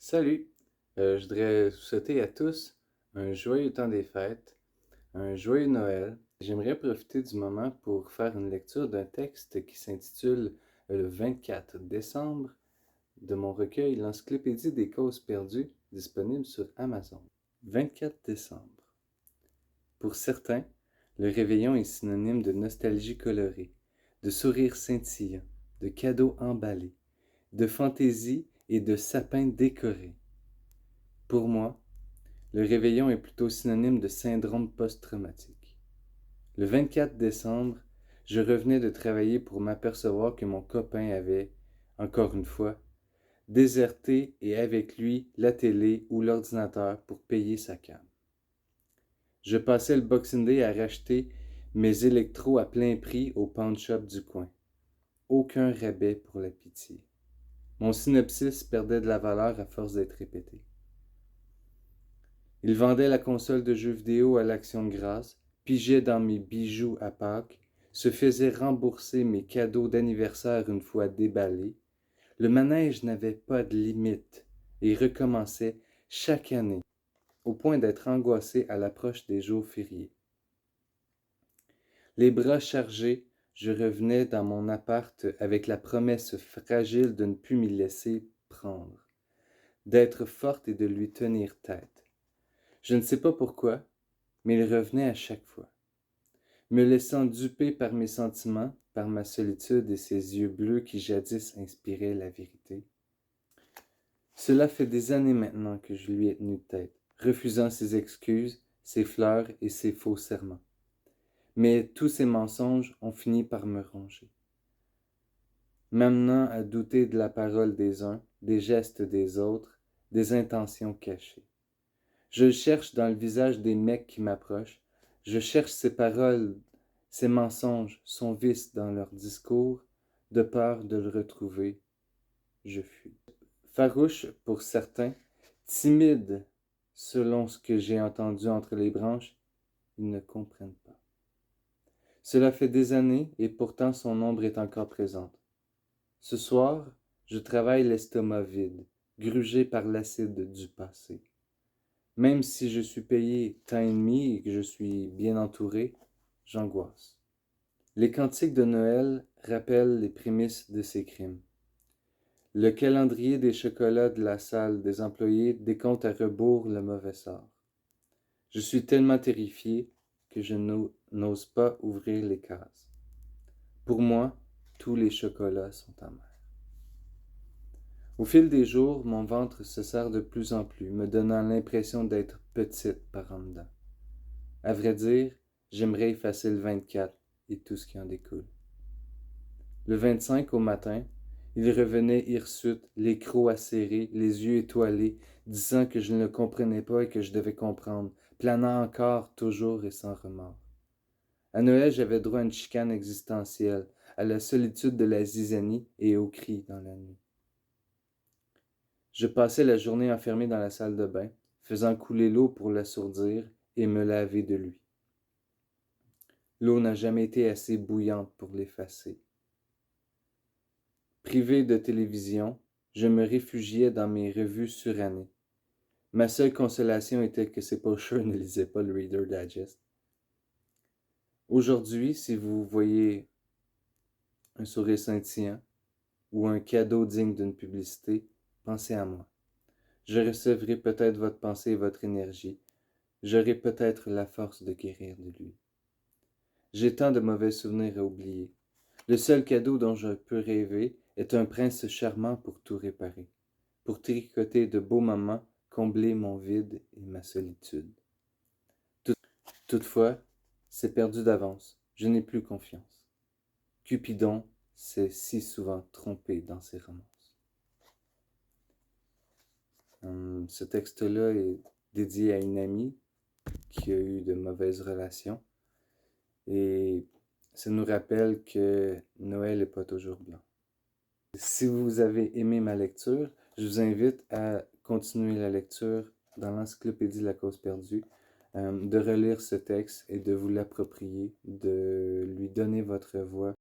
Salut! Je voudrais vous souhaiter à tous un joyeux temps des fêtes, un joyeux Noël. J'aimerais profiter du moment pour faire une lecture d'un texte qui s'intitule Le 24 décembre de mon recueil L'Encyclopédie des causes perdues, disponible sur Amazon. 24 décembre. Pour certains, le réveillon est synonyme de nostalgie colorée, de sourires scintillants, de cadeaux emballés, de fantaisie et de sapins décorés. Pour moi, le réveillon est plutôt synonyme de syndrome post-traumatique. Le 24 décembre, je revenais de travailler pour m'apercevoir que mon copain avait, encore une fois, déserté et avec lui la télé ou l'ordinateur pour payer sa cam. Je passais le Boxing Day à racheter mes électros à plein prix au pawn shop du coin. Aucun rabais pour la pitié. Mon synopsis perdait de la valeur à force d'être répété. Il vendait la console de jeux vidéo à l'Action de grâce, pigeait dans mes bijoux à Pâques, se faisait rembourser mes cadeaux d'anniversaire une fois déballés. Le manège n'avait pas de limite et recommençait chaque année, au point d'être angoissé à l'approche des jours fériés. Les bras chargés, je revenais dans mon appart avec la promesse fragile de ne plus m'y laisser prendre, d'être forte et de lui tenir tête. Je ne sais pas pourquoi, mais il revenait à chaque fois, me laissant duper par mes sentiments, par ma solitude et ses yeux bleus qui jadis inspiraient la vérité. Cela fait des années maintenant que je lui ai tenu tête, refusant ses excuses, ses fleurs et ses faux serments. Mais tous ces mensonges ont fini par me ronger, m'amenant à douter de la parole des uns, des gestes des autres, des intentions cachées. Je le cherche dans le visage des mecs qui m'approchent. Je cherche ses paroles, ses mensonges, son vice dans leur discours. De peur de le retrouver, je fuis. Farouche pour certains, timide selon ce que j'ai entendu entre les branches, ils ne comprennent pas. Cela fait des années et pourtant son ombre est encore présente. Ce soir, je travaille l'estomac vide, grugé par l'acide du passé. Même si je suis payé tant et demi et que je suis bien entouré, j'angoisse. Les cantiques de Noël rappellent les prémices de ces crimes. Le calendrier des chocolats de la salle des employés décompte à rebours le mauvais sort. Je suis tellement terrifié que je n'ose pas ouvrir les cases. Pour moi, tous les chocolats sont amers. Au fil des jours, mon ventre se serre de plus en plus, me donnant l'impression d'être petite par en dedans. À vrai dire, j'aimerais effacer le 24 et tout ce qui en découle. Le 25 au matin, il revenait hirsute, les crocs acérés, les yeux étoilés, disant que je ne le comprenais pas et que je devais comprendre, planant encore, toujours et sans remords. À Noël, j'avais droit à une chicane existentielle, à la solitude de la zizanie et aux cris dans la nuit. Je passais la journée enfermé dans la salle de bain, faisant couler l'eau pour l'assourdir et me laver de lui. L'eau n'a jamais été assez bouillante pour l'effacer. Privé de télévision, je me réfugiais dans mes revues surannées. Ma seule consolation était que ces pocheurs ne lisaient pas le Reader Digest. Aujourd'hui, si vous voyez un sourire scintillant ou un cadeau digne d'une publicité, pensez à moi. Je recevrai peut-être votre pensée et votre énergie. J'aurai peut-être la force de guérir de lui. J'ai tant de mauvais souvenirs à oublier. Le seul cadeau dont je peux rêver est un prince charmant pour tout réparer, pour tricoter de beaux moments, combler mon vide et ma solitude. Toutefois, c'est perdu d'avance. Je n'ai plus confiance. Cupidon s'est si souvent trompé dans ses romances. Ce texte-là est dédié à une amie qui a eu de mauvaises relations et ça nous rappelle que Noël n'est pas toujours blanc. Si vous avez aimé ma lecture, je vous invite à continuer la lecture dans l'Encyclopédie de la cause perdue, de relire ce texte et de vous l'approprier, de lui donner votre voix